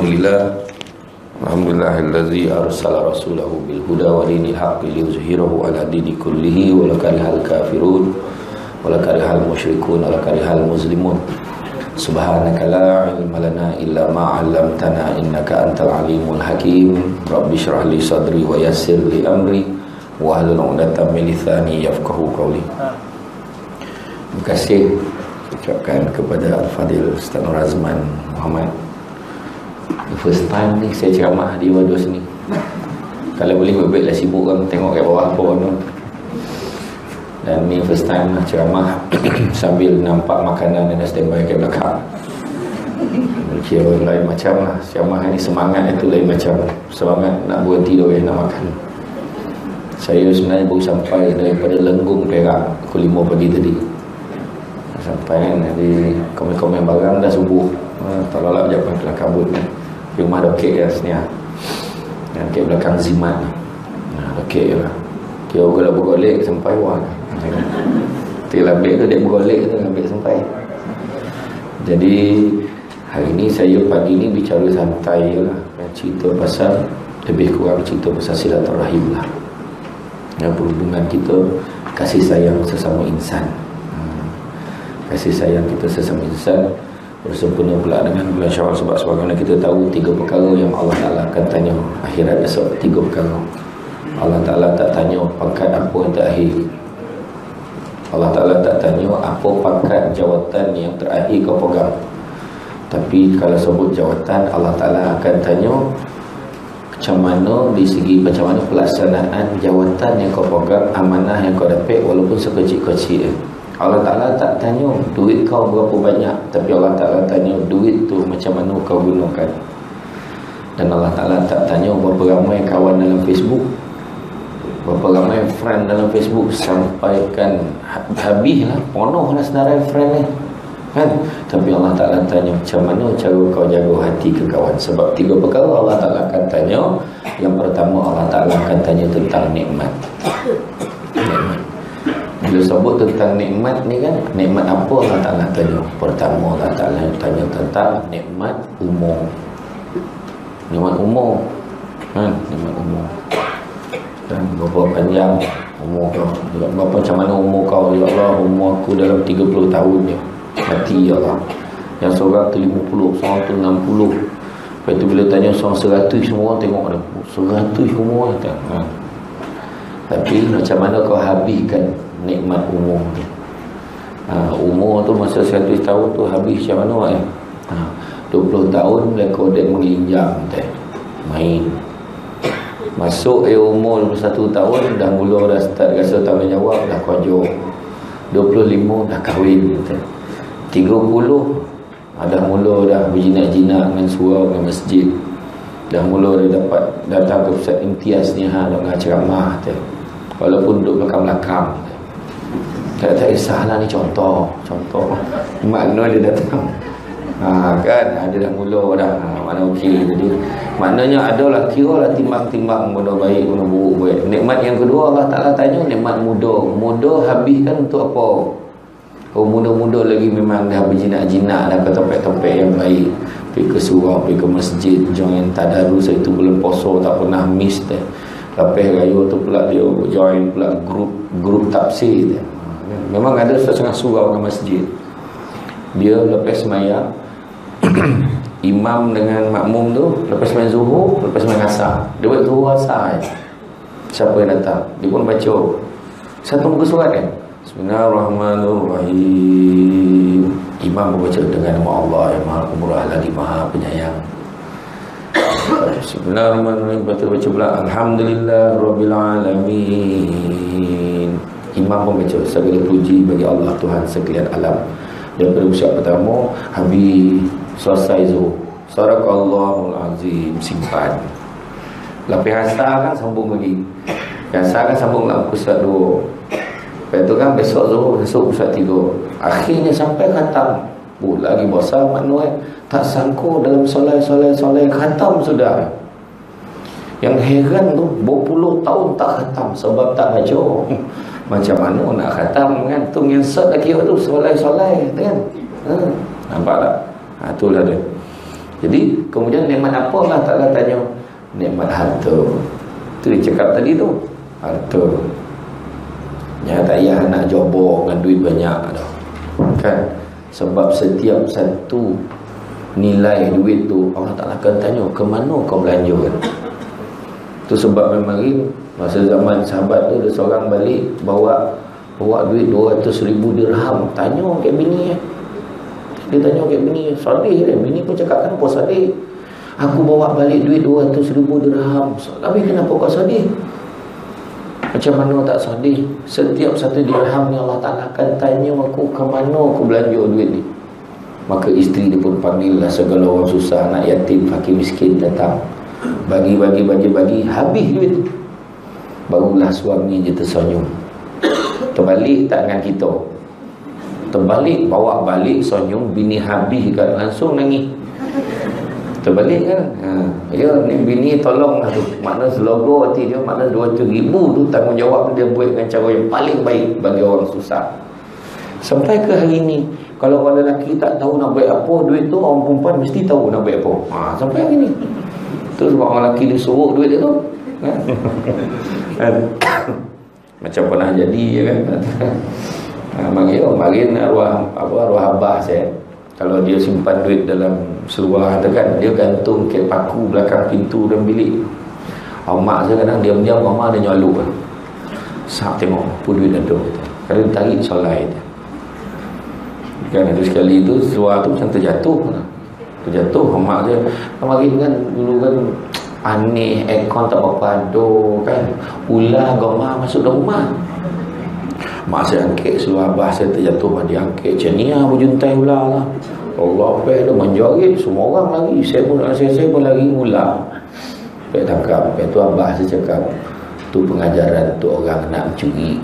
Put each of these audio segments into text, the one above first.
Alhamdulillahillazi arsala rasulahu bil huda wa dinil haqqi liyuzhirahu ala dini kullihi walau karihal kafirun walau karihal musyrikun walau karihal muslimun. Subhanaka la ilma lana illa ma 'allamtana innaka antal alimul hakim. Rabbi shrah li sadri wa yassir li amri wa hlul 'uqdatam min lisani yafqahu qawli. Terima kasih ucapkan kepada Al-Fadil Ustaz Nur Azman Muhammad. First time ni saya ceramah di Wado sini. Kalau boleh baik-baiklah sibuk kan tengok kat bawah pohon tu. Dan ni first time lah ceramah sambil nampak makanan yang dah standby kat belakang. Kira lain macam lah ceramah ni, semangat itu lain macam. Semangat nak berhenti dia nak makan. Saya sebenarnya baru sampai daripada Lenggung, Perak pukul 5 pagi tadi. Sampai kan di komen-komen barang dah subuh. Tak lalap je kelas kabut ni. Rumah dokek ya sini lah. Dokek belakang Zimat ni. Dokek je lah. Kira kalau bergolek sampai wah. Tinggal ambil tu dia bergolek tu ambil sampai. Jadi hari ni saya pagi ni bicara santai je lah. Cerita pasal, lebih kurang cerita pasal silaturahim lah. Yang berhubungan kita kasih sayang sesama insan. Kasih sayang kita sesama insan bersempena pula dengan bulan Syawal, sebab sebagaimana kita tahu 3 perkara yang Allah Ta'ala akan tanya akhirat esok. 3 perkara Allah Ta'ala tak tanya pangkat apa yang terakhir. Allah Ta'ala tak tanya apa pangkat jawatan yang terakhir kau pegang. Tapi kalau sebut jawatan, Allah Ta'ala akan tanya macam mana di segi macam mana pelaksanaan jawatan yang kau pegang, amanah yang kau dapat walaupun sekecil-kecil. Allah Ta'ala tak tanya duit kau berapa banyak, tapi Allah Ta'ala tanya duit tu macam mana kau gunakan. Dan Allah Ta'ala tak tanya berapa ramai kawan dalam Facebook, berapa ramai friend dalam Facebook, sampaikan habis lah, penuh lah senarai friend ni kan. Tapi Allah Ta'ala tanya macam mana cara kau jaga hati ke kawan. Sebab 3 perkara Allah Ta'ala akan tanya. Yang pertama, Allah Ta'ala akan tanya tentang nikmat. Bila sebut tentang nikmat ni kan, nikmat apa Allah Ta'ala tanya? Pertama Allah Ta'ala tanya tentang nikmat umur. Nikmat umur kan? Nikmat umur. Dan berapa panjang umur kau? Berapa macam mana umur kau? Ya Allah, umur aku dalam 30 tahun je. Mati ya Allah. Yang seorang tu 50, seorang tu 60. Lepas tu bila tanya seorang 100, semua orang tengok dah 100 umur dah. Tapi macam mana kau habiskan nikmat umur tu? Umur tu masa 100 tahun tu habis macam mana kan? 20 tahun lekor dia menginjam main. Masuk umur 21 tahun dah mula dah start rasa tanggungjawab, dah kojok. 25 dah kahwin. 30 dah mula dah berjinak-jinak dengan surau dengan masjid. Dah mula dah dapat datang ke pusat imtiaz ni dengan ceramah walaupun duduk belakang-belakang. Tak kisahlah ni contoh makna dia datang kan, dia dah mula dah mana okey. Jadi maknanya adalah kiralah timbang-timbang benda baik benda buruk buat. Nikmat yang kedua Allah Ta'ala tanya nikmat muda habiskan untuk apa? Kau muda-muda lagi memang dah berjinak-jinak dah ke tempat-tempat yang baik, pergi ke surau, pergi ke masjid, join tadarus. Itu bulan puasa tak pernah miss Lepas raya tu pula dia join pula grup tafsir. Memang ada setengah surau dengan masjid. Dia lepas sembahyang imam dengan makmum tu, lepas sembahyang zuhur, lepas sembahyang asar, dia buat zuhur asar. Siapa yang datang dia pun baca satu muka surat kan, Bismillahirrahmanirrahim. Imam membaca dengan nama Allah yang Maha Pemurah lagi Maha Penyayang. Bismillahirrahmanirrahim. Baca pula Alhamdulillah-Rabbil Alamin. Imam pun baca segala puji bagi Allah Tuhan sekalian alam. Daripada ucap pertama habis selesai zuhur, Sadaqallahul Azim, simpan. Lepas asar kan sambung lagi. Asar kan sambung lah pusat 2. Lepas tu kan besok zuhur, besok pusat 3. Akhirnya sampai khatam. Lagi bosan makna tak sangka dalam solat khatam sudah. Yang heran tu berpuluh tahun tak khatam sebab tak baca. Macam mana nak khatam kan? Tu yang set dah kira tu solat kan? Nampak tak? Itulah dia. Jadi kemudian nikmat apa Allah Ta'ala tanya? Nikmat harta. Itu dia cakap tadi tu, harta. Ya, tak payah nak jobok dengan duit banyak dah. Kan? Sebab setiap satu nilai duit tu Allah Ta'ala akan tanya, ke mana kau belanjakan? Tu sebab memang masa zaman sahabat tu ada seorang balik bawa duit 200,000 dirham. Tanya kat bini dia tanya kat bini, sedih dia. Bini pun cakap, kenapa sedih? Aku bawa balik duit 200,000 dirham. Tapi kenapa kau sedih? Macam mana tak sedih? Setiap satu dirham ni Allah Ta'ala akan tanya aku, ke mana aku belanja duit ni. Maka isteri dia pun panggillah segala orang susah, anak yatim, fakir miskin datang. Bagi, habis duit tu. Barulah suami je tersenyum. Terbalik tak dengan kita. Terbalik, bawa balik senyum, bini habis kan, langsung nangis. Terbalik kan, ya ni bini tolong lah tu. Makna selogo hati dia, makna 200,000 tu tanggungjawab dia buat dengan cara yang paling baik bagi orang susah. Sampai ke hari ni, kalau orang lelaki tak tahu nak buat apa duit tu, orang perempuan mesti tahu nak buat apa. Sampai hari ni. Tu sebab orang lelaki dia suruh duit dia tu. Macam pernah jadi ya kan. Marin arwah abah saya, kalau dia simpan duit dalam seluar tu kan, dia gantung ke paku belakang pintu dan bilik. Mak saya kadang diam-diam, mama dia nyolok kan. Sap tengok apa duit ada. Kalau dia tarik solai kan, ada sekali tu seluar tu macam terjatuh. Mak saya kemarin kan, dulu kan aneh, aircon tak berapa ada kan, ular gomah masuk dalam rumah. Mak saya angkat seluar abah saya terjatuh, dia angkat macam ni lah, berjuntai ular lah. Allah, dia menjorit, semua orang lagi, saya pun lagi ular. Pergi tangkap. Lepas tu abah saya cakap, tu pengajaran untuk orang nak mencuri.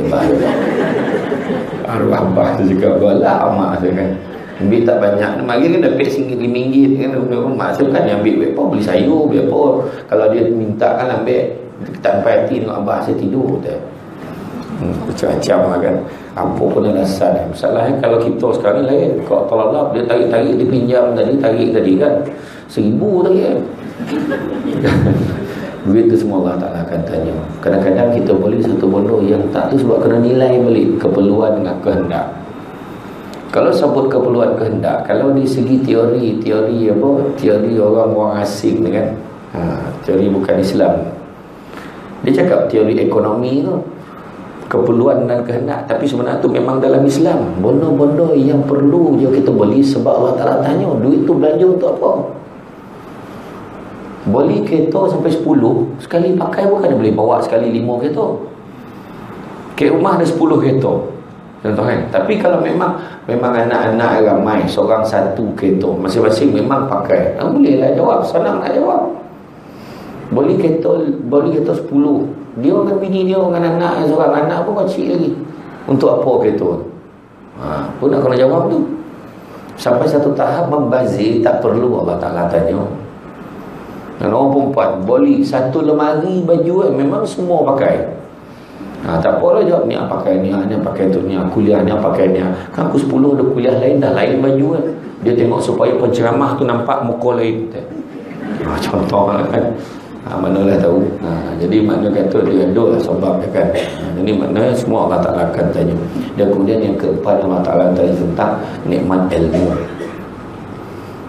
Arwah abah saya cakap, balak mak saya kan, ambil tak banyak. Mari kan dapat RM1 kan. Mak saya kan yang ambil apa, beli sayur, beli apa. Kalau dia minta kan ambil, tak sampai hati tengok abah saya tidur tu. Macam-macam lah kan. Apa pun alasan. Masalahnya kalau kita sekarang lain, kalau tolak dia tarik, dia pinjam tadi, tarik tadi kan 1,000 tadi kan. Duit tu semua Allah Ta'ala akan tanya. Kadang-kadang kita boleh satu benda yang tak tu sebab kena nilai balik keperluan dengan kehendak. Kalau sebut keperluan kehendak, kalau di segi teori apa, teori orang asing kan, teori bukan Islam, dia cakap teori ekonomi tu keperluan dan kehendak, tapi sebenarnya tu memang dalam Islam benda-benda yang perlu je kita beli sebab Allah Ta'ala tanya duit tu belanja untuk apa. Beli kereta sampai 10 sekali pakai, bukan dia boleh bawa sekali 5 kereta. Ke rumah ada 10 kereta contoh kan. Tapi kalau memang anak-anak ramai, seorang satu kereta, masing-masing memang pakai, boleh lah jawab, senang nak jawab. Beli kereta 10, dia dengan bini dia, dengan anak, seorang anak pun kecil lagi, untuk apa kereta tu? Pun nak kena jawab tu. Sampai satu tahap membazir, tak perlu Allah Ta'ala tanya. Dan orang perempuan beli satu lemari baju memang semua pakai. Tak apalah jawab, ni pakai ni, ni pakai tu, ni kuliah ni pakai ni. Kan aku 10 ada kuliah lain, dah lain baju kan. Dia tengok supaya penceramah tu nampak muka lain. Contoh kan. Manalah tahu. Jadi makna kata dia ada lah sebab kan. Jadi makna semua Allah Ta'ala akan tanya. Dan kemudian yang keempat, Allah Ta'ala tanya tentang nikmat ilmu.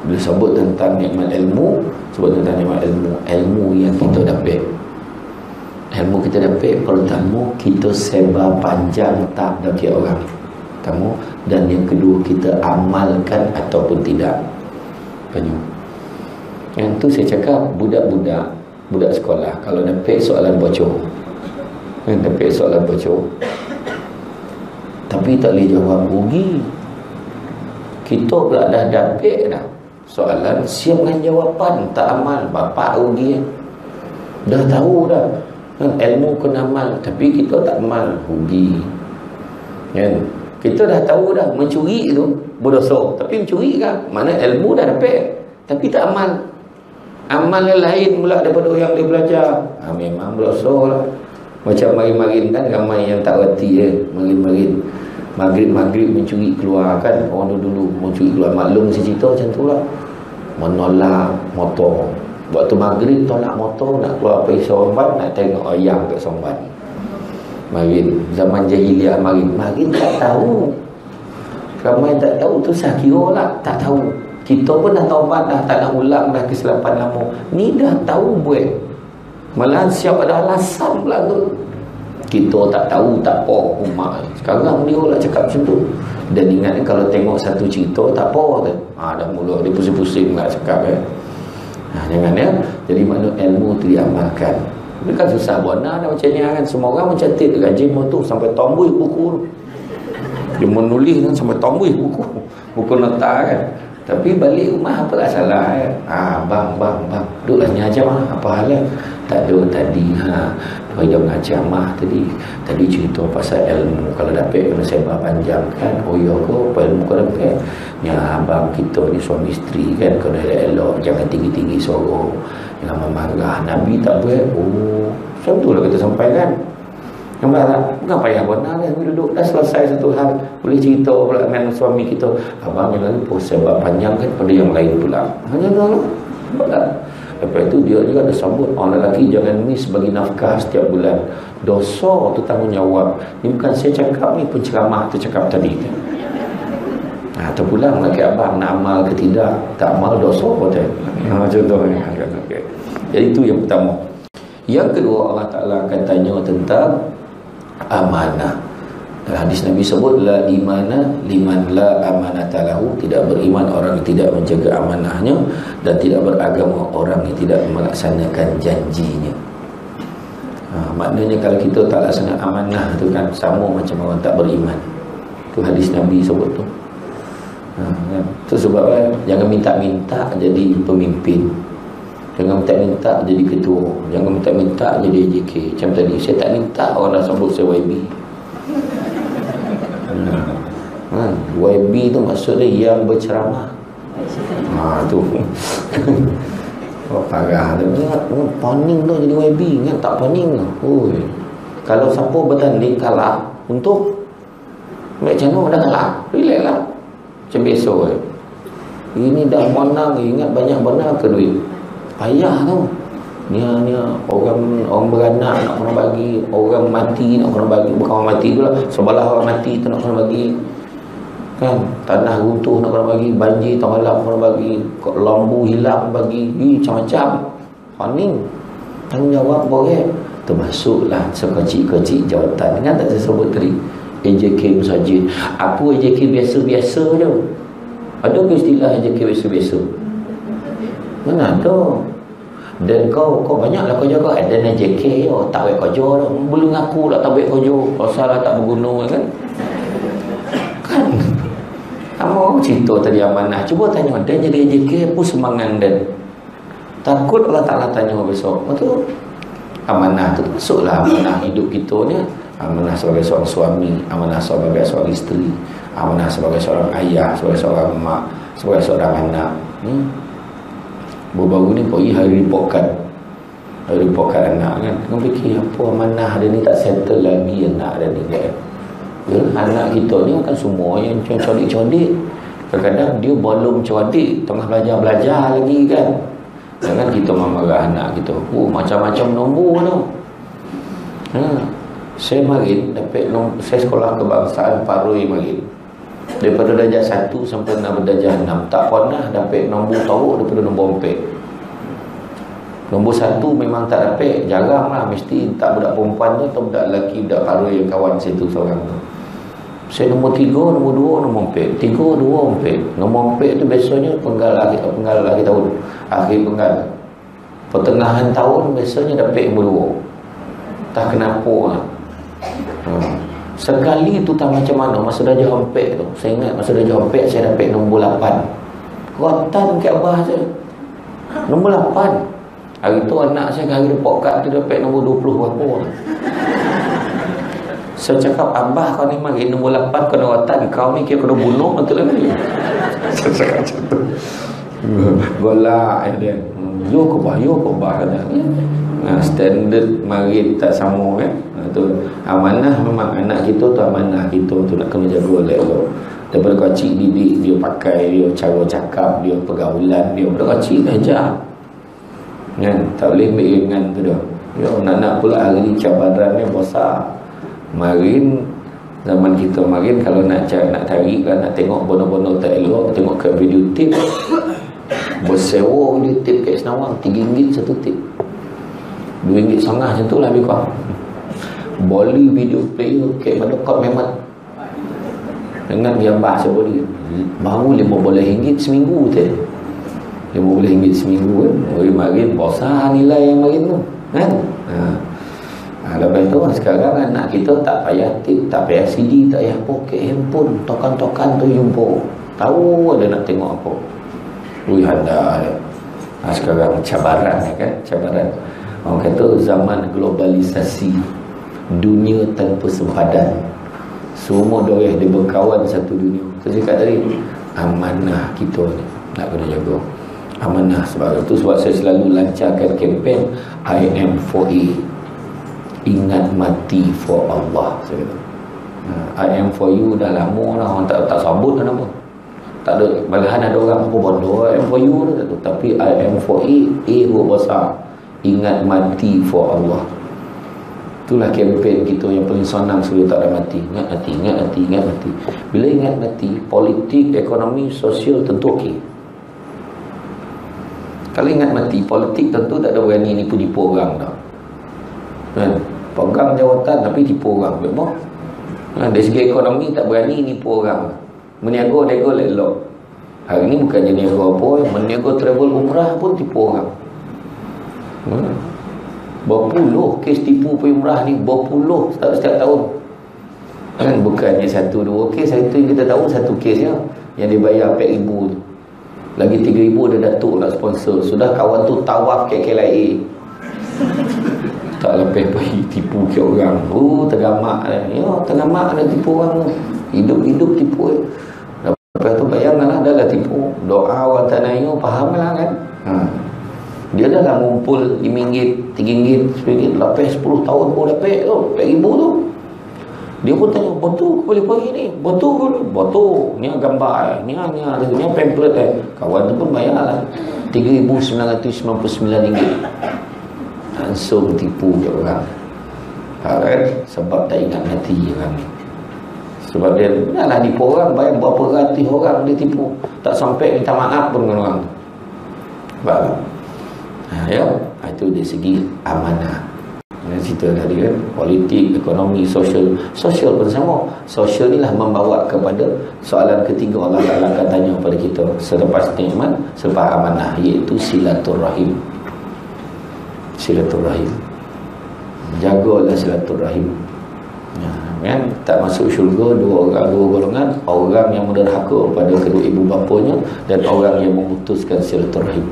Bila sebut tentang nikmat ilmu, sebut tentang nikmat ilmu yang kita dapat. Ilmu kita dapat, pertama kita sebar panjang tak bagi orang. Pertama, dan yang kedua kita amalkan ataupun tidak. Yang tu saya cakap, budak sekolah kalau dapat soalan bocor, dapat soalan bocor tapi tak boleh jawab, rugi. Kita pula dah dapat dah soalan, siap dengan jawapan, tak amal, bapak rugi. Dah tahu dah ilmu kena amal, tapi kita tak amal, rugi kan. Kita dah tahu dah mencuri tu berdosa, tapi mencuri kan, mana ilmu dah dapat tapi tak amal. Amal yang lain pula daripada yang dia belajar, memang berdosa lah. Macam marin-marin kan, ramai yang tak reti marin-marin maghrib mencuri keluar kan. Orang dulu mencuri keluar, maklum si cerita macam tu lah. menolak motor. Waktu maghrib tolak motor, nak keluar pergi Sorban, nak tengok ayam kat Sorban. Maghrib, zaman jahiliah maghrib tak tahu. Ramai tak tahu tu saya kira lah, tak tahu. Kita pun dah taubat dah, tak nak ulang dah kesilapan lama. Ni dah tahu buat. Malah siap ada alasan pula tu. Kita tak tahu, tak apa umat. Sekarang dia lah cakap macam tu. Dan ingat kalau tengok satu cerita, tak apa tu. Dah mula dia pusing-pusing nak cakap jangan ya. Jadi makna ilmu tu diamalkan. Dia kan susah buana dah macam ni kan. Semua orang mencatat gaji tu sampai tombol buku. Dia menulis kan sampai tombol buku nota kan. Tapi balik rumah apa tak salah bang duduklah mengajar apa hal tak ada tadi dia mengajar tadi cerita pasal ilmu kalau dapat kena sebar panjang kan. Oh ya ke apa ilmu kau dapat ya abang kita ni suami isteri kan, kena elok jangan tinggi-tinggi suara, jangan marah. Nabi tak buat macam tu lah kita sampaikan. Nampak tak? Bukan payah benar kan. Duduk dah selesai satu hal, boleh cerita pula dengan suami kita. Abang yang lalu sebab panjang kan pada yang lain pula. Hanya tu lah. Nampak tak? Lepas itu dia juga ada sambut orang lelaki jangan miss bagi nafkah setiap bulan. Dosa tu tanggungjawab. Ni bukan saya cakap ni, penceramah tu cakap tadi. Terpulang lagi abang nak amal ke tidak. Tak amal dosa pun tu. Contohnya. Jadi itu yang pertama. Yang kedua Allah Ta'ala akan tanya tentang amanah. Hadis Nabi sebut la imana liman la amanata lahu, tidak beriman orang yang tidak menjaga amanahnya, dan tidak beragama orang yang tidak melaksanakan janjinya. Maknanya kalau kita tak laksana amanah tu kan sama macam orang tak beriman. Tu hadis Nabi sebut tu. Tu sebab jangan minta-minta jadi pemimpin, jangan minta-minta jadi ketua, jangan minta-minta jadi AJK. Macam tadi saya tak minta orang dah sebut saya YB. YB tu maksudnya yang berceramah. Tu parah tu. Poning tu jadi YB. Ingat tak poning tu. Kalau siapa bertanding kalah, untuk macam mana dah kalah, relax lah macam biasa ini dah menang, ingat banyak benar ke duit. Payah tu. Ni orang beranak nak kena bagi, orang mati nak kena bagi, bukan orang mati tu lah, sebelah orang mati tu nak kena bagi kan, tanah runtuh nak kena bagi, banjir tenggelam kena bagi, lambu hilang bagi, macam-macam. Paning tanggungjawab boleh termasuklah sekecil-kecil jawatan kan, tak saya sebut tadi AJK saja. Apa AJK biasa-biasa je? Ada ke istilah AJK biasa-biasa? Mana ada? Dan kau banyaklah kerja kau ada AJK tak baik kerja dah. Belum ngaku lah tak baik kerja, pasal lah tak berguna kan. Kamu cerita tadi amanah, cuba tanya dan jadi AJK pun semangat dan takut Allah Ta'ala tanya besok. Betul? Amanah tu masuklah amanah hidup kita ni. Amanah sebagai seorang suami, amanah sebagai seorang isteri, amanah sebagai seorang ayah, sebagai seorang mak, sebagai seorang anak. Baru-baru ni pergi hari repotkan anak kan. Kau fikir apa amanah dia ni tak settle lagi anak dia ni kan. Anak kita ni bukan semua yang codik-codik. Kadang-kadang dia belum codik, tengah belajar lagi kan. Jangan kita marah anak kita. Macam-macam nombor tu. Saya marin dapat saya sekolah kebangsaan Paroi marin. Daripada darjah 1 sampai darjah 6 tak pernah dapat nombor teruk daripada nombor 4. Nombor 1 memang tak dapat, jarang lah, mesti tak budak perempuan tu atau budak lelaki, budak Paroi yang kawan saya tu seorang tu. Saya nombor 3, nombor 2, nombor 4. 3, 2, 4. Nombor 4 tu biasanya penggal akhir tahun. Akhir penggal. Pertengahan tahun biasanya dapat nombor 2. Tak kenapa lah. Sekali tu tak macam mana masa darjah 4 tu. Saya ingat masa darjah 4 saya dapat nombor 8. Rotan kat abah saya. Nombor 8. Hari tu anak saya hari report kad tu dapat nombor 20 berapa. Saya cakap abah kau ni mari nombor 8 kena rotan, kau ni kira kena bunuh betul lagi. Saya cakap macam tu. Golak dia. Yo ko bah kata. Standard mari tak sama kan. Tu amanah, memang anak kita tu amanah kita tu, nak kena jaga elok-elok. Daripada kecil didik dia, pakai dia, cara cakap dia, pergaulan dia, daripada kecil ajar kan, tak boleh ambil ringan tu dah. Ya, nak pula hari ni cabaran dia besar. Marin zaman kita marin, kalau nak tarik kan, nak tengok bono-bono tak elok, tengok kat video tip bersewa video tip kat Senawang RM3 satu tip, RM2.5 macam tu lah lebih kurang. Boli video player kat Madokot memang dengan gambar siapa dia baru RM15 seminggu tu, RM15 seminggu kan. Hari marin besar nilai yang marin tu kan. Lepas tu sekarang anak kita tak payah tip, tak payah CD, tak payah poket handphone, tokan-tokan tu jumpa, tahu ada nak tengok apa. Anda sekarang cabaran kan, cabaran. Orang kata zaman globalisasi, dunia tanpa sempadan, semua dorang dia berkawan satu dunia. Saya cakap tadi, amanah kita ni nak kena jaga. Amanah. Sebab itu sebab saya selalu lancarkan kempen I am for A, ingat mati for Allah. Saya kata I am for you dah lama lah, orang tak sabut dah nama. Tak ada, malahan ada orang apa bodoh I am for you dah tu. Tapi I am for A huruf besar, ingat mati for Allah. Itulah kempen kita yang paling senang sebelum tak ada mati. Ingat mati, ingat mati, ingat mati. Bila ingat mati, politik, ekonomi, sosial tentu okey. Kalau ingat mati, politik tentu tak ada berani nipu-nipu orang dah kan? Pegang jawatan tapi tipu orang kan? Dari segi ekonomi tak berani nipu orang, meniaga-niaga elok. Hari ni bukannya niaga apa, meniaga travel umrah pun tipu orang. Berpuluh kes tipu pergi umrah ni, berpuluh setiap tahun kan. Bukannya satu dua kes, itu yang kita tahu satu kesnya yang dia bayar RM4,000 tu, lagi RM3,000 dia datuk nak sponsor. Sudah kawan tu tawaf KKLIA, tak lepas pergi tipu ke orang. Tergamak ya, tergamak dah tipu orang tu. Hidup-hidup tipu lepas tu bayangkanlah dah lah tipu. Doa orang tak naik, faham lah kan. Dia dah lah ngumpul RM5, RM3, RM10, lepas 10 tahun pun dapat tu RM4,000 tu. Dia pun tanya, betul boleh pergi ni? Betul. Ni gambar, ni pamphlet Kawan tu pun bayar lah RM3,999. Langsung tipu je orang kan? Sebab tak ingat mati orang ni. Sebab dia lah nipu orang, bayang berapa ratus orang dia tipu, tak sampai minta maaf pun dengan orang tu. Faham? Ya, itu dari segi amanah. Yang cerita tadi kan, politik, ekonomi, sosial. Sosial pun sama. Sosial ni lah membawa kepada soalan ketiga Allah Ta'ala akan tanya kepada kita selepas nikmat, selepas amanah, iaitu silaturahim. Silaturahim, jagalah silaturahim ya, kan? Tak masuk syurga dua golongan, orang yang menderhaka pada kedua ibu bapanya dan orang yang memutuskan silaturahim.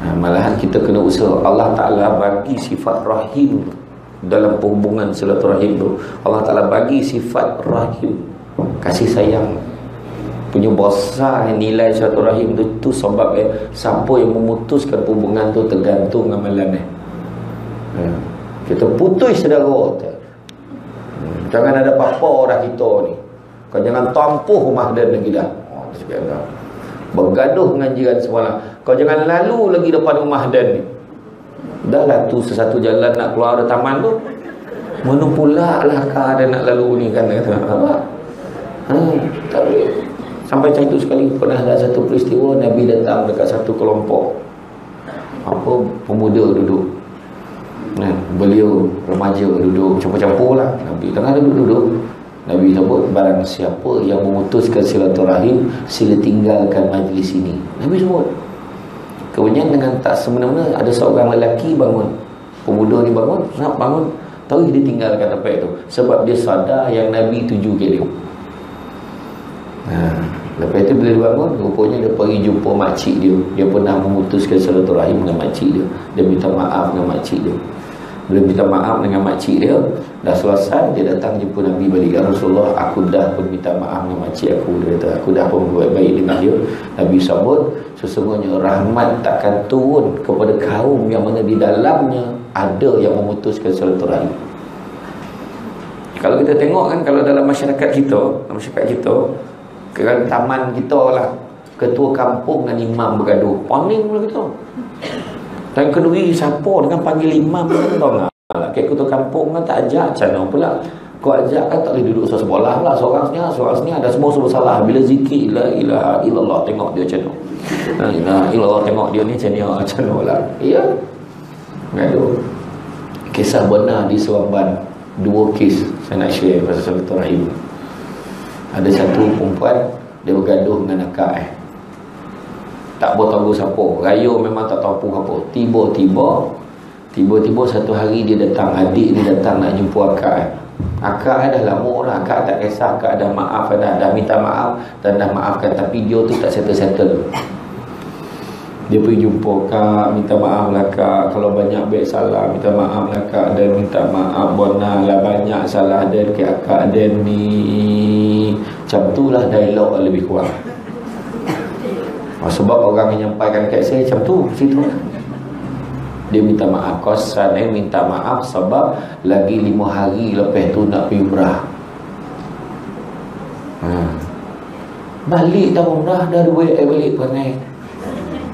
Malahan kita kena usaha. Allah Ta'ala bagi sifat rahim dalam perhubungan silaturahim tu. Allah Ta'ala bagi sifat rahim, kasih sayang, punya besar nilai silaturahim tu sebab siapa yang memutuskan hubungan tu tergantung amalan kita putus saudara. Jangan ada apa-apa dah kita ni. Kau jangan tampuh mahdan lagi dah. Bergaduh dengan jiran semalam. Kau jangan lalu lagi depan rumah dan ni. Dah lah tu sesatu jalan nak keluar dari taman tu. Mana pula lah kau ada nak lalu ni kan? Apa? Tak boleh. Sampai macam itu sekali. Pernah ada satu peristiwa, Nabi datang dekat satu kelompok pemuda duduk. Beliau remaja duduk campur-campur lah. Nabi tengah duduk. Nabi sebut, barang siapa yang memutuskan silaturahim, sila tinggalkan majlis ini. Nabi sebut. Kemudian dengan tak semena-mena ada seorang lelaki bangun. Pemuda ni bangun, tahu dia tinggalkan tempat itu sebab dia sadar yang Nabi tuju ke dia. Lepas itu bila dia bangun, rupanya dia pergi jumpa makcik dia. Dia pernah memutuskan silaturahim dengan makcik dia. Dia minta maaf dengan makcik dia. Bila minta maaf dengan makcik dia, dah selesai, dia datang jumpa Nabi balik. Ya Rasulullah, aku dah pun minta maaf dengan makcik aku. Dia kata, aku dah pun buat baik dengan dia. Nabi sabut, sesungguhnya rahmat takkan turun kepada kaum yang mana di dalamnya ada yang memutuskan silaturahim. Kalau kita tengok kan, kalau dalam masyarakat kita, kan taman kita lah, ketua kampung dan imam bergaduh, poning pula kita. Dan kedui siapa dengan panggil imam kan, tahu tak? Kayak ketua kampung kan tak ajak, macam mana pula? Kau ajak kan tak boleh duduk sebelah lah, seorang sini ada semua salah. Bila zikir la ilaha illallah, tengok dia macam mana. La ilaha illallah, tengok dia ni macam mana lah. Ya. Gaduh. Kisah benar di Seremban, 2 kes saya nak share pasal silaturahim. Ada satu perempuan, dia bergaduh dengan akak tak tahu siapa, raya memang tak tahu apa. Tiba-tiba satu hari dia datang, adik ni datang nak jumpa akak. Akak dah lama lah, akak tak kisah, akak dah maaf, dah minta maaf dan dah maafkan, tapi dia tu tak settle. Dia pergi jumpa kak, minta maaf lah kak, kalau banyak baik salah, minta maaf lah kak, dan minta maaf benar lah banyak salah dan ke akak dan ni. Macam tu lah dialog lebih kurang. Sebab orang yang nyampaikan kat saya macam tu, situ dia minta maaf, kosan minta maaf sebab lagi 5 hari lepas tu nak pergi umrah. Balik dah umrah, dah duit balik perangai.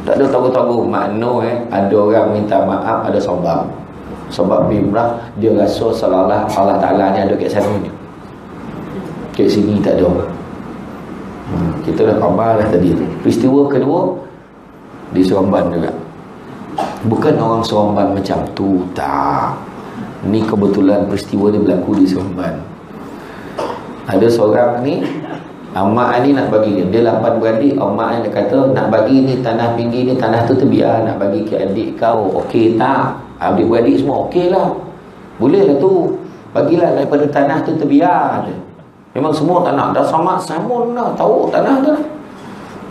Tak ada tahu-tahu makna ada orang minta maaf, ada sebab pergi umrah dia rasa seolah Allah Ta'ala ni ada kat sana ni, kat sini tak ada. Kita dah khabar dah tadi tu. Peristiwa kedua di Seremban juga. Bukan orang Seremban macam tu, tak. Ni kebetulan peristiwa dia berlaku di Seremban. Ada seorang ni, mak ni nak bagi dia 8 beradik. Mak ni kata nak bagi ni tanah pinggir ni, tanah tu terbiar, nak bagi ke adik kau, okey tak? Adik-beradik semua okey lah, boleh lah tu, bagilah daripada tanah tu terbiar. Memang semua tak nak, dah sama lah, tahu tanah tu lah.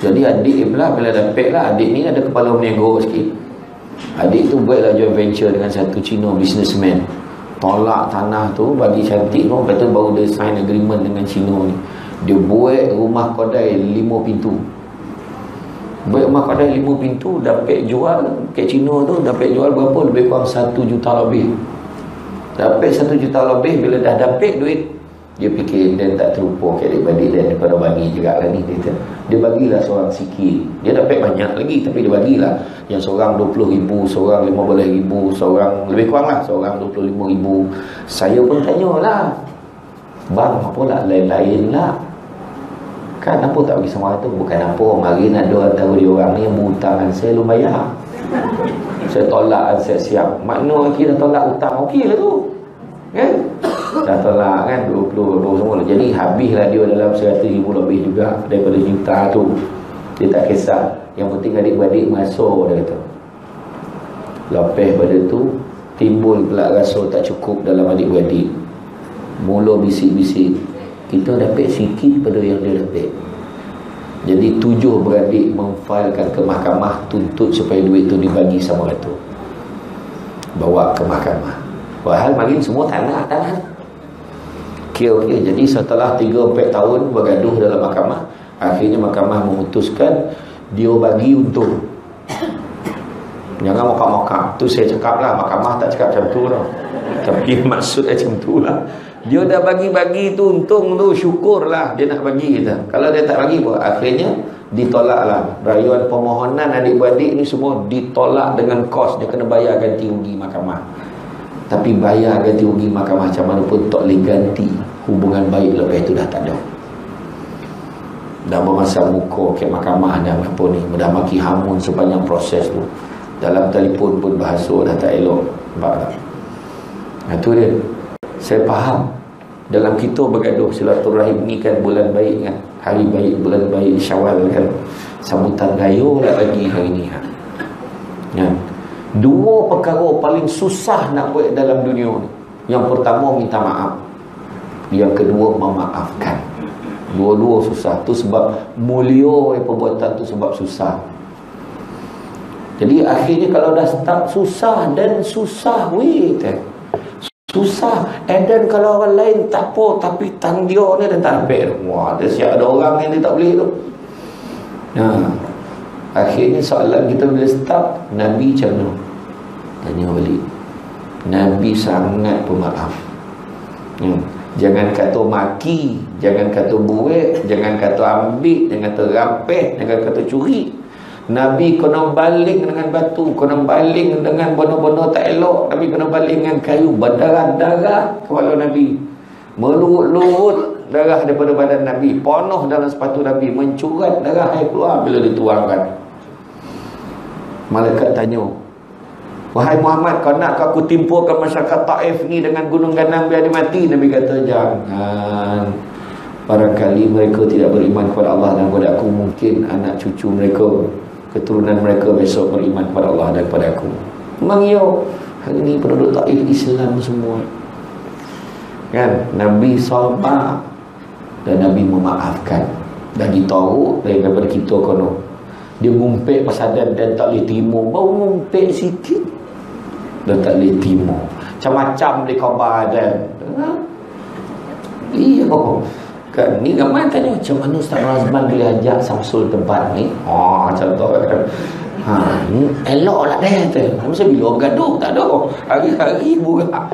Jadi adik pula bila dapat lah, adik ni ada kepala berniaga sikit. Adik tu buatlah joint venture dengan satu Cina businessman, tolak tanah tu, bagi cantik tu, lepas tu baru dia sign agreement dengan Cina ni. Dia buat rumah kedai 5 pintu. Buat rumah kedai 5 pintu, dapat jual kat Cina tu, dapat jual berapa? Lebih kurang 1 juta lebih. Dapat 1 juta lebih. Bila dah dapat duit, dia fikir dan tak terlupa kat adik-adik dan daripada bagi juga lah ni. Dia bagilah seorang sikit. Dia dapat banyak lagi, tapi dia bagilah. Yang seorang 20,000, seorang 15,000, seorang lebih kurang lah, seorang 25,000. Saya pun tanyalah, bang apa lah lain-lain lah, kan apa tak bagi sama tu? Bukan apa, mari nak ada antara dia orang ni yang berhutang, saya belum bayar, saya tolak, saya siap. Makna kita tolak hutang, okey lah tu kan, dah tolak kan 20 semua. Jadi habislah dia dalam 100,000 lebih juga daripada juta tu. Dia tak kisah, yang penting adik-beradik masuk, dia kata. Lepas pada tu timbul pula rasa tak cukup dalam adik-beradik, mula bisik-bisik, kita dapat sikit pada yang dia dapat. Jadi 7 beradik memfailkan ke mahkamah, tuntut supaya duit tu dibagi sama rata, bawa ke mahkamah. Padahal makin semua tanah. Okey. Jadi setelah 3-4 tahun bergaduh dalam mahkamah, akhirnya mahkamah memutuskan dia bagi untung. Jangan mokak-mokak tu, saya cakap lah, mahkamah tak cakap macam tu tau, tapi maksud macam tu lah. Dia dah bagi tu untung tu, syukurlah dia nak bagi kita. Kalau dia tak bagi pun, akhirnya ditolaklah. Rayuan permohonan adik-beradik ni semua ditolak dengan kos. Dia kena bayar ganti rugi mahkamah. Tapi bayar ganti rugi mahkamah macam mana pun tak boleh ganti hubungan baik lepas itu dah tak ada. Dah bermasam muka ke mahkamah dan apa ni, dah maki hamun sepanjang proses tu. Dalam telefon pun bahasa dah tak elok. Nampak tak? Itu dia. Saya faham dalam kita bergaduh silaturahim ni kan, bulan baik kan, hari baik, bulan baik Syawal kan, sambutan raya lah lagi hari ni kan. Dua perkara paling susah nak buat dalam dunia ni. Yang pertama minta maaf, yang kedua memaafkan. Dua-dua susah. Tu sebab mulia perbuatan tu, sebab susah. Jadi akhirnya kalau dah start susah dan susah susah, dan kalau orang lain tak apa, tapi tang dia ni dah tak dapat. Wah, dia siap ada orang yang dia tak boleh tu. Akhirnya soalan kita bila start, Nabi macam mana? Tanya balik. Nabi sangat pemaaf. Jangan kata maki, jangan kata buik, jangan kata ambil, jangan kata rapih, jangan kata curi. Nabi kena baling dengan batu, kena baling dengan benda-benda tak elok. Nabi kena baling dengan kayu, berdarah-darah kepala Nabi, melurut-lurut darah daripada badan Nabi, penuh dalam sepatu Nabi, mencurat darah air keluar bila dituangkan. Malaikat tanya, wahai Muhammad, kau nak aku timpurkan masyarakat Taif ni dengan gunung ganang biar dia mati? Nabi kata, jangan. Barangkali mereka tidak beriman kepada Allah dan kepada aku, mungkin anak cucu mereka, keturunan mereka besok beriman kepada Allah dan kepada aku. Memang ya, hari ni penduduk Taif Islam semua. Kan? Nabi sabar dan Nabi memaafkan. Dan ditahu daripada kita kono, dia ngumpet pasadan dan tak boleh timur, baru ngumpet sikit dan tak boleh timur. Macam-macam dia khabar dan iya kan. Ni ramai tanya, macam mana Ustaz Razman boleh ajak Samsul tempat ni? Contoh kan, elok lah dia. Masa bila bergaduh tak ada, hari-hari burak.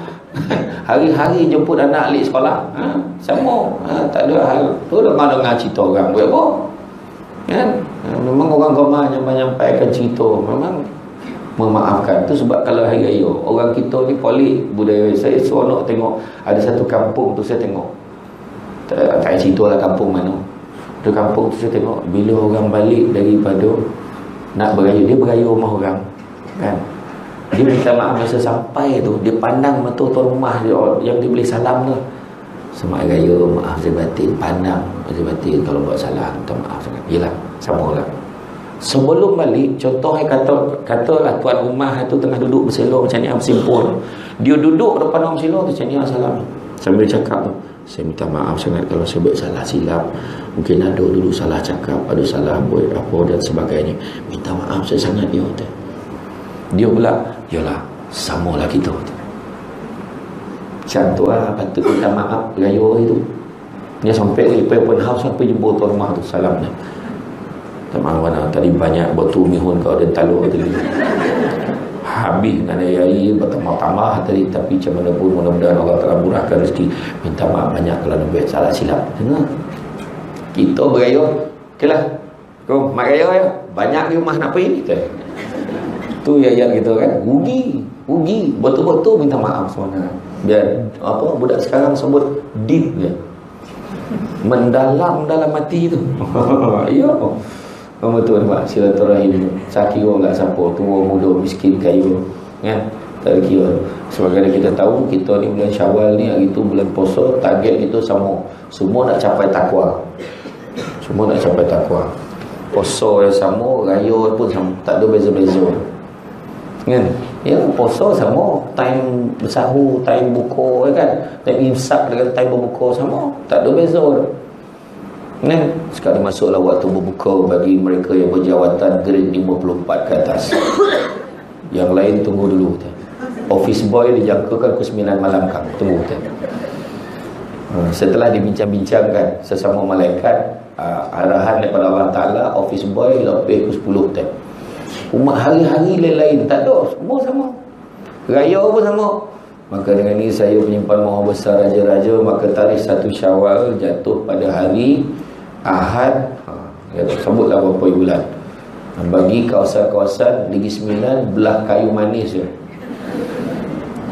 Hari-hari jemput anak alik sekolah, sama, tak ada hal tu. Dengar cerita orang buat apa kan. Memang orang ramai yang menyampaikan cerita, memang memaafkan. Tu sebab kalau hari raya orang kita ni polik budaya. Saya seronok tengok ada satu kampung tu, saya tengok, tak cerita lah kampung mana. Di kampung tu saya tengok, bila orang balik daripada nak beraya, dia beraya rumah orang kan, dia minta maaf masa sampai tu, dia pandang mata tuan rumah dia, yang dia boleh salam tu, selamat raya, maaf saya batin, pandang saya batin, kalau buat salah minta maaf sangat. Yelah, sama lah. Sebelum balik, contoh katalah tuan rumah tu tengah duduk berselok macam ni, bersimpul, dia duduk depan orang berselok tu macam ni, salam sambil cakap tu, saya minta maaf sangat kalau saya buat salah silap, mungkin ada dulu salah cakap, ada salah buat apa dan sebagainya, minta maaf saya sangat. Dia pula, yalah, samalah kita tu. Macam tu lah, patut minta maaf raya itu. Dia sampai lepas open house, sampai jumpa tuan rumah tu, salam dia, minta maaf mana tadi banyak batu mihun kau dan taluk tadi, habis nak ayai bertambah-tambah tadi, tapi macam mana pun mudah-mudahan Allah telah murahkan rezeki. Minta maaf banyak kalau nak buat salah silap. Kita beraya, okeylah, kau mak raya ya, banyak di rumah nak pergi kita. Tu ayat kita kan, rugi betul-betul minta maaf sebenarnya. Biar apa budak sekarang sebut deep dia, mendalam dalam hati tu. Ya, betul nampak silaturahim. Sakira pula siapa, tua muda miskin kaya kan, tak kira. Sebagai kita tahu, kita ni bulan Syawal ni, hari tu bulan puasa, target kita sama, semua nak capai takwa, semua nak capai takwa. Puasa yang sama, raya pun sama, tak ada beza-beza kan. Ya, puasa sama, time bersahur, time buka kan, time imsak dengan time berbuka sama, tak ada beza kan. Sekali masuklah waktu berbuka bagi mereka yang berjawatan grade 54 ke atas. Yang lain tunggu dulu. Office boy dijangkakan ke 9 malam kan, tunggu. Setelah dibincang-bincangkan sesama malaikat, arahan daripada Allah Ta'ala, office boy lebih ke 10 time. Umat hari-hari lain-lain tak ada, semua sama, raya pun sama. Maka dengan ini saya penyimpan maha besar raja-raja, maka tarikh 1 Syawal jatuh pada hari Ahad. Sebutlah berapa bulan. Bagi kawasan-kawasan Negeri Sembilan, belah kayu manis je.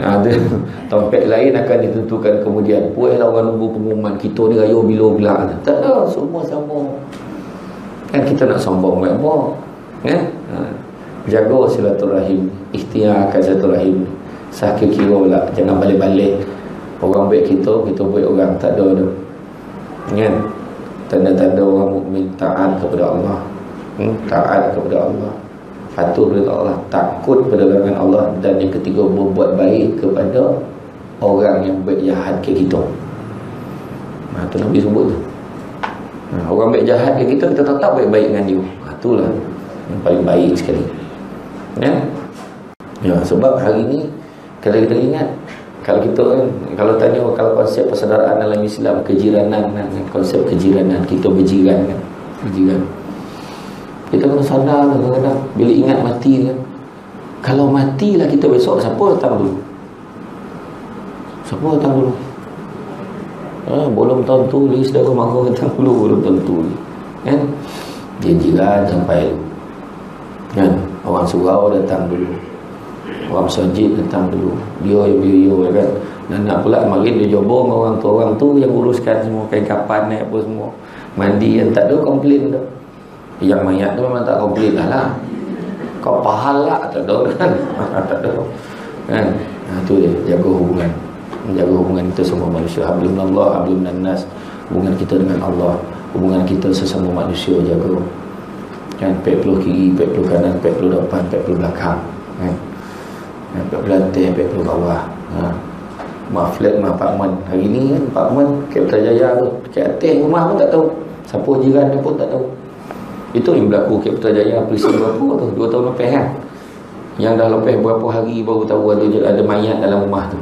Ada tempat lain akan ditentukan kemudian. Puaslah orang nunggu pengumuman, kita ni raya bila-bila. Tak ada, semua sama. Kan kita nak sombong apa kan? Jaga silaturahim, ikhtiarkan silaturahim. Sakit kira pula, jangan balik-balik. Orang baik kita baik orang, tak ada tu kan. Tanda-tanda orang mukmin taat kepada Allah, taat kepada Allah, patuh kepada Allah, takut kepada larangan Allah, dan yang ketiga berbuat baik kepada orang yang baik jahat ke kita. Tu Nabi sebut tu. Orang baik jahat ke kita, kita tetap baik-baik dengan dia. Itulah yang paling baik sekali kan. Ya, sebab hari ni kalau kita ingat, kalau kita kan, kalau tanya, kalau konsep persaudaraan dalam Islam, kejiranan kan, konsep kejiranan, kita berjiran kan, berjiran. Kita kena sadar kadang-kadang bila ingat mati kan, kalau matilah kita besok, siapa datang dulu? Siapa datang dulu? Belum tentu ni saudara mara datang dulu, belum tentu kan. Dia jiran sampai kan, orang surau datang dulu, orang masjid datang dulu, dia yo kan. Dan nak pula mari dia jobong orang tu yang uruskan semua kain kapan ni apa semua. Mandi yang tak ada komplain dah. Yang mayat tu memang tak komplain lah. Kau pahala tak ada kan. Tak ada kan. Tu dia, jaga hubungan. Menjaga hubungan kita semua manusia. Hablumnallah, hablumnannas. Hubungan kita dengan Allah, hubungan kita sesama manusia, jaga kan. Pek peluh kiri, pek peluh kanan, pek peluh depan, pek peluh belakang kan. Pek peluh atas, pek peluh bawah. Mak flat, mak apartmen. Hari ni kan apartmen Capital Jaya tu, dekat atas rumah pun tak tahu, siapa jiran dia pun tak tahu. Itu yang berlaku Capital Jaya peristiwa berapa tu, 2 tahun lepas kan. Yang dah lepas berapa hari baru tahu ada mayat dalam rumah tu.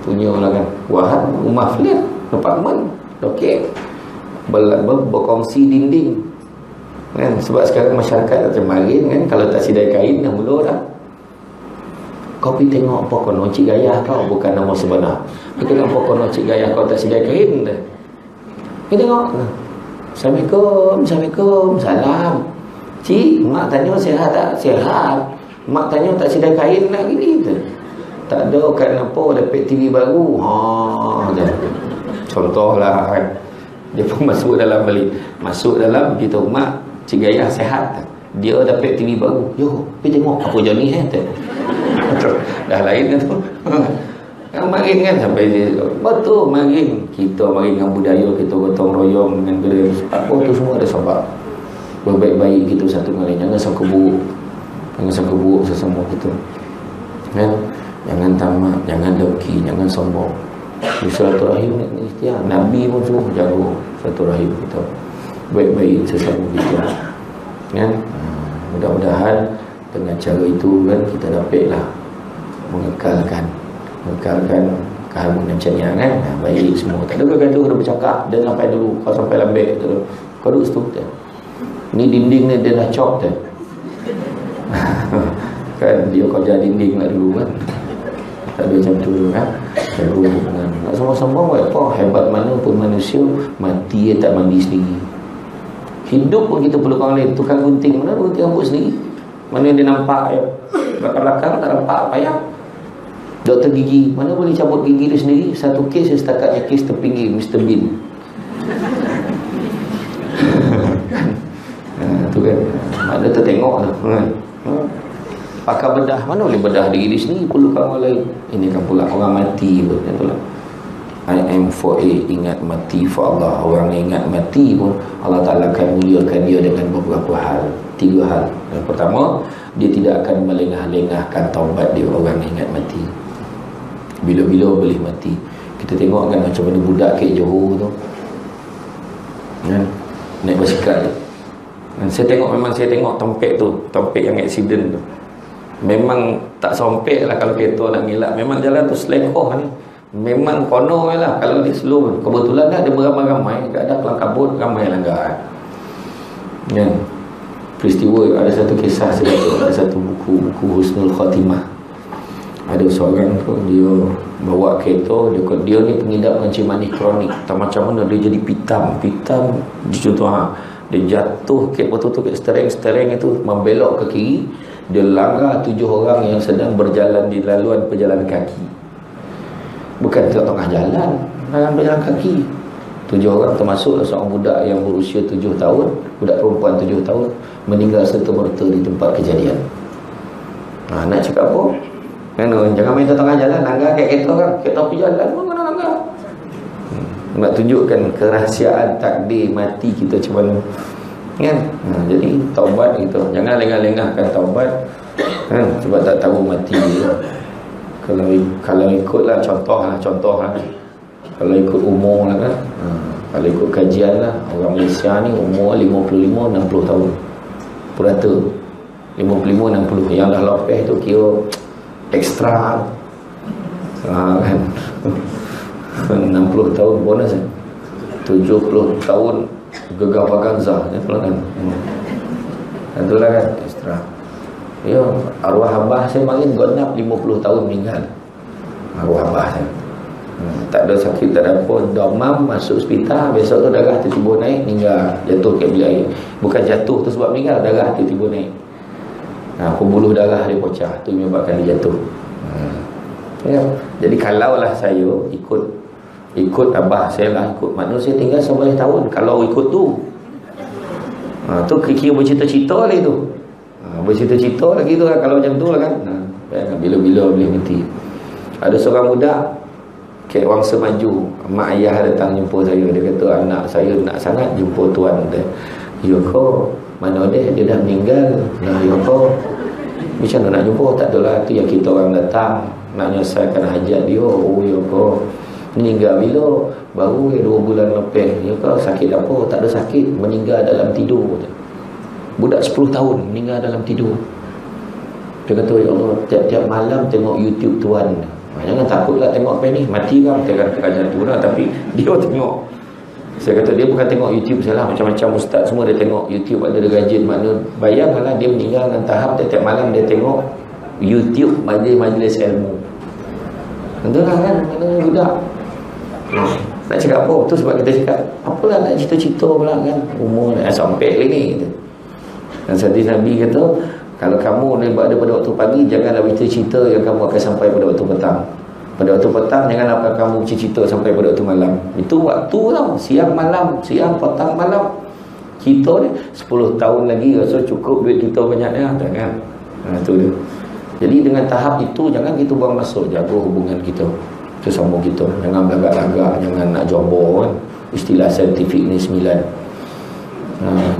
Punya lah kan. Wah, rumah flat, apartmen, okey, berkongsi dinding kan. Sebab sekarang masyarakat macam marin kan, kalau tak sidai kain dah mula dah. Kau pergi tengok pokono Cik Gayah kau, bukan nama sebenar. Pergi tengok pokono Cik Gayah kau tak sidai kain dah. Pergi tengok. Assalamualaikum, salam. Cik, mak tanya sihat tak? Sihat. Mak tanya tak sidai kain nak gini tu. Tak ada, kenapa dapat TV baru. Contohlah kan. Dia pun masuk dalam balik, masuk dalam kita mak Cik Gayah sihat tak? Dia dapat TV baru. Yo, pergi tengok apa je ni dah lain kan tu. Yang marin kan sampai dia betul marin. Kita marin dengan budaya kita, gotong royong dengan budaya apa tu semua ada sebab. Berbaik-baik kita satu dengan lain. Jangan sangka buruk. Jangan sangka buruk sesama kita kan. Jangan tamak, jangan dengki, jangan sombong. Silaturahim ni ikhtiar. Nabi pun suruh jaga silaturahim kita, baik-baik sesama kita kan. Mudah-mudahan dengan cara itu kan kita dapatlah mengekalkan keharmonian macam ni kan. Baik semua, tak ada gaduh, ada bercakap. Dia sampai dulu, kau sampai lambek tu, kau duduk situ tu. Ni dinding ni dia dah cop tu kan, dia kerja dinding lah dulu kan. Tak ada macam tu kan. Jaga hubungan. Nak sombong-sombong buat apa? Hebat mana pun manusia, mati dia tak mandi sendiri. Hidup pun kita perlu orang lain. Tukang gunting, mana gunting rambut sendiri? Mana dia nampak ya? Belakang-belakang tak nampak payah. Doktor gigi, mana boleh cabut gigi dia sendiri? Satu kes setakatnya kes terpinggir Mr. Bean. Tu kan. Mana tertengok lah kan. Pakar bedah, mana boleh bedah diri sendiri, perlukan orang lain. Ini kan pula orang mati pun, itulah. I am for A, ingat mati for Allah. Orang ingat mati pun Allah Ta'ala akan muliakan dia dengan beberapa hal. 3 hal. Yang pertama, dia tidak akan melengah-lengahkan taubat dia orang ingat mati. Bila-bila boleh mati. Kita tengok kan macam mana budak ke Johor tu kan, naik basikal tu. Dan saya tengok tompek tu, tompek yang aksiden tu. Memang tak sompek lah kalau kereta nak ngelak. Memang jalan tu selekoh ni. Memang kono lah. Kalau dia slow, kebetulan dah ada beramai-ramai, tak ada kelang kabut, ramai langgar kan. Peristiwa, ada satu kisah saya baca, ada satu buku Husnul Khatimah. Ada seorang tu, dia bawa kereta, dia ni pengidap kencing manis kronik. Tak macam mana dia jadi pitam contoh dia jatuh ke betul-betul ke steering itu membelok ke kiri. Dia langgar 7 orang yang sedang berjalan di laluan pejalan kaki. Bukan tengah jalan, dalam berjalan kaki. 7 orang termasuk seorang budak yang berusia 7 tahun, budak perempuan 7 tahun, meninggal serta-merta di tempat kejadian. Nak cakap apa? Jangan main tengah jalan, langgar kat kereta kan. Kereta pergi jalan, mana langgar? Nak tunjukkan kerahsiaan takdir mati kita macam mana kan. Jadi taubat kita, jangan lengah-lengahkan taubat kan, sebab tak tahu mati dia. Kalau ikutlah contoh lah, kalau ikut umur lah kan, kalau ikut kajian lah, orang Malaysia ni umur 55-60 tahun purata. 55-60, yang dah lepas tu kira ekstra kan. 60 tahun bonus 70 tahun gegar vaganza kan. Itulah kan ekstra. Ya, arwah abah saya makin genap 50 tahun meninggal. Arwah abah saya. Tak ada sakit, tak ada apa, demam, masuk hospital, besok tu darah tiba-tiba naik, meninggal, jatuh ke bilik air. Bukan jatuh tu sebab meninggal, darah tiba-tiba naik. Pembuluh darah dia pecah, tu menyebabkan dia jatuh. Ya. Jadi kalaulah saya ikut abah saya lah, ikut makna saya tinggal 11 tahun. Kalau ikut tu kira bercita-cita lagi tu. Bercita-cita lagi tu kan, kalau macam tu lah kan. Bila-bila boleh mati. Ada seorang budak Kek Wangsa Maju, mak ayah datang jumpa saya. Dia kata anak saya nak sangat jumpa tuan dia. Ya kau, mana dia dah meninggal. Ya kau, macam mana nak jumpa? Tak adalah, tu yang kita orang datang nak menyelesaikan hajat dia. Oh ya kau, meninggal bila? Baru 2 bulan lebih. Ya kau, sakit apa? Tak ada sakit, meninggal dalam tidur. Budak 10 tahun meninggal dalam tidur. Dia kata, ya Allah, tiap-tiap malam tengok YouTube tuan. Jangan takutlah tengok apa ni, mati kan, kita akan jatuh lah. Tapi dia tengok. Saya kata dia bukan tengok YouTube salah, macam-macam ustaz semua dia tengok YouTube, ada rajin. Makna bayangkanlah dia meninggal dengan tahap tiap malam dia tengok YouTube majlis ilmu. Tentulah kan, mana budak. Nak cakap apa? Tu sebab kita cakap, apalah nak cita-cita pula kan, umur nak sampai lagi gitu. Dan hadis Nabi kata, kalau kamu daripada pada waktu pagi, janganlah bercita-cita yang kamu akan sampai pada waktu petang. Pada waktu petang, janganlah kamu bercita-cita sampai pada waktu malam. Itu waktu tau, siang malam, siang petang malam. Kita ni 10 tahun lagi rasa cukup duit kita banyak dah, kan? Itu dia. Jadi dengan tahap itu, jangan kita buang masa, jaga hubungan kita sesama kita. Jangan belagak-lagak, jangan nak jobor kan. Istilah saintifik ni 9.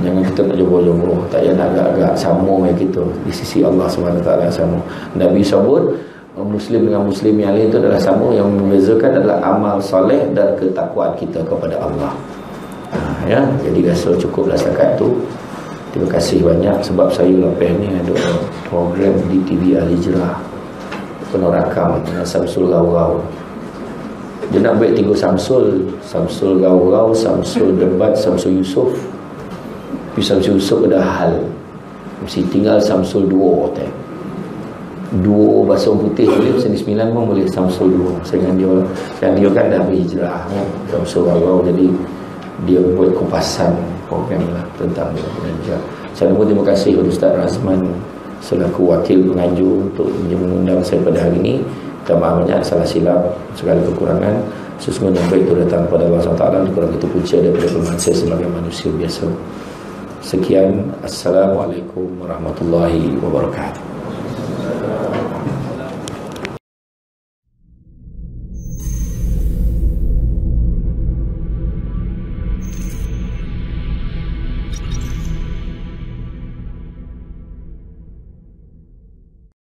Jangan kita nak jobor-jobor, tak payah nak agak-agak, sama dengan kita di sisi Allah SWT sama. Nabi sebut Muslim dengan Muslim yang lain itu adalah sama. Yang membezakan adalah amal soleh dan ketakwaan kita kepada Allah. Ya, jadi rasa cukuplah setakat tu. Terima kasih banyak. Sebab saya lepas ni ada program di TV Al-Hijrah, penuh rakam dengan Samsul Gaurau. Dia nak buat 3 Samsul, Samsul Gaurau, Samsul Debat, Samsul Yusof. Tapi Samsul Yusof ada hal, mesti tinggal Samsul 2 tak? 2 bahasa putih boleh, seni 9 pun boleh, Samsul 2 dengan dia. Dan dia kan dah berhijrah kan, Samsul Gaurau. Jadi dia buat kupasan program lah tentang dia. Saya pun terima kasih kepada Ustaz Razman selaku wakil penganjur untuk mengundang saya pada hari ini. Minta maaf banyak, salah silap, segala kekurangan. Sesungguhnya baik itu datang kepada Allah SWT, kurang itu punca daripada kelemahan saya sebagai manusia biasa. Sekian, Assalamualaikum warahmatullahi wabarakatuh.